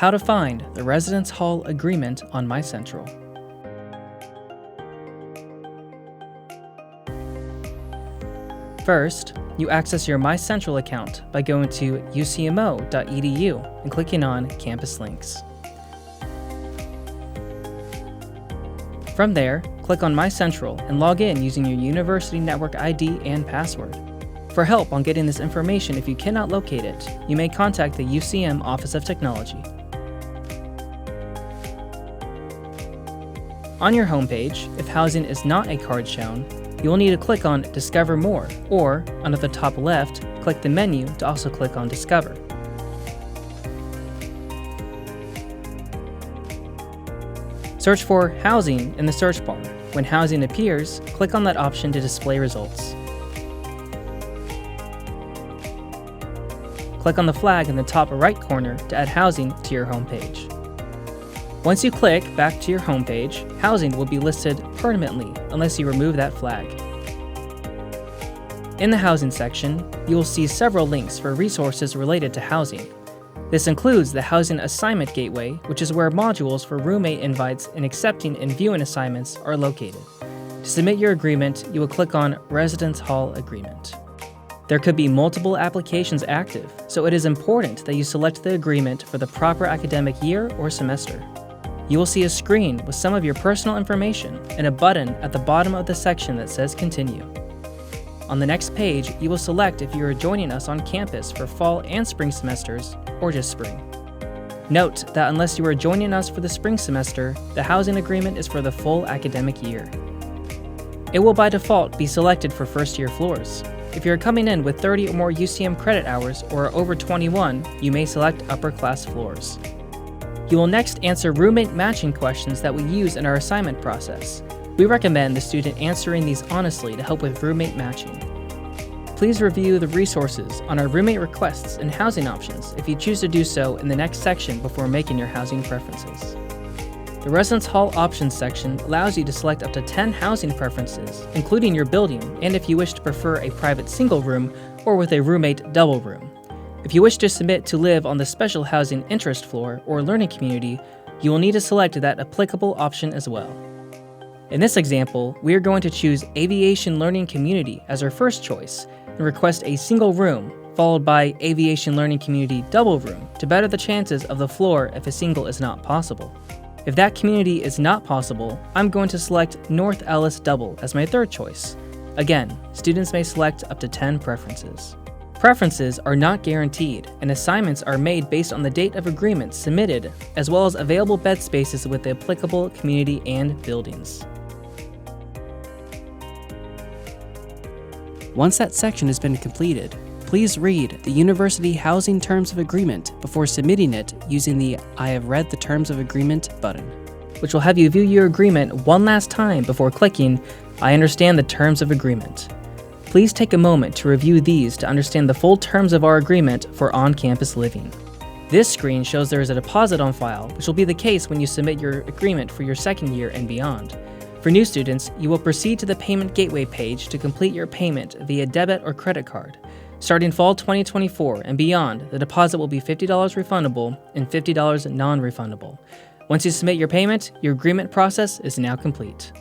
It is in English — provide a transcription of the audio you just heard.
How to find the Residence Hall agreement on MyCentral. First, you access your MyCentral account by going to ucmo.edu and clicking on Campus Links. From there, click on MyCentral and log in using your University Network ID and password. For help on getting this information if you cannot locate it, you may contact the UCM Office of Technology. On your homepage, if housing is not a card shown, you will need to click on Discover More, or, under the top left, click the menu to also click on Discover. Search for Housing in the search bar. When housing appears, click on that option to display results. Click on the flag in the top right corner to add housing to your homepage. Once you click back to your homepage, housing will be listed permanently unless you remove that flag. In the housing section, you will see several links for resources related to housing. This includes the Housing Assignment Gateway, which is where modules for roommate invites and accepting and viewing assignments are located. To submit your agreement, you will click on Residence Hall Agreement. There could be multiple applications active, so it is important that you select the agreement for the proper academic year or semester. You will see a screen with some of your personal information and a button at the bottom of the section that says Continue. On the next page, you will select if you are joining us on campus for fall and spring semesters, or just spring. Note that unless you are joining us for the spring semester, the housing agreement is for the full academic year. It will by default be selected for first-year floors. If you are coming in with 30 or more UCM credit hours or are over 21, you may select upper class floors. You will next answer roommate matching questions that we use in our assignment process. We recommend the student answering these honestly to help with roommate matching. Please review the resources on our roommate requests and housing options if you choose to do so in the next section before making your housing preferences. The Residence Hall Options section allows you to select up to 10 housing preferences, including your building, and if you wish to prefer a private single room or with a roommate double room. If you wish to submit to live on the Special Housing Interest Floor or Learning Community, you will need to select that applicable option as well. In this example, we are going to choose Aviation Learning Community as our first choice and request a single room, followed by Aviation Learning Community double room to better the chances of the floor if a single is not possible. If that community is not possible, I'm going to select North Ellis Double as my third choice. Again, students may select up to 10 preferences. Preferences are not guaranteed, and assignments are made based on the date of agreement submitted, as well as available bed spaces with the applicable community and buildings. Once that section has been completed, please read the University Housing Terms of Agreement before submitting it using the I have read the Terms of Agreement button, which will have you view your agreement one last time before clicking I understand the terms of agreement. Please take a moment to review these to understand the full terms of our agreement for on-campus living. This screen shows there is a deposit on file, which will be the case when you submit your agreement for your second year and beyond. For new students, you will proceed to the Payment Gateway page to complete your payment via debit or credit card. Starting fall 2024 and beyond, the deposit will be $50 refundable and $50 non-refundable. Once you submit your payment, your agreement process is now complete.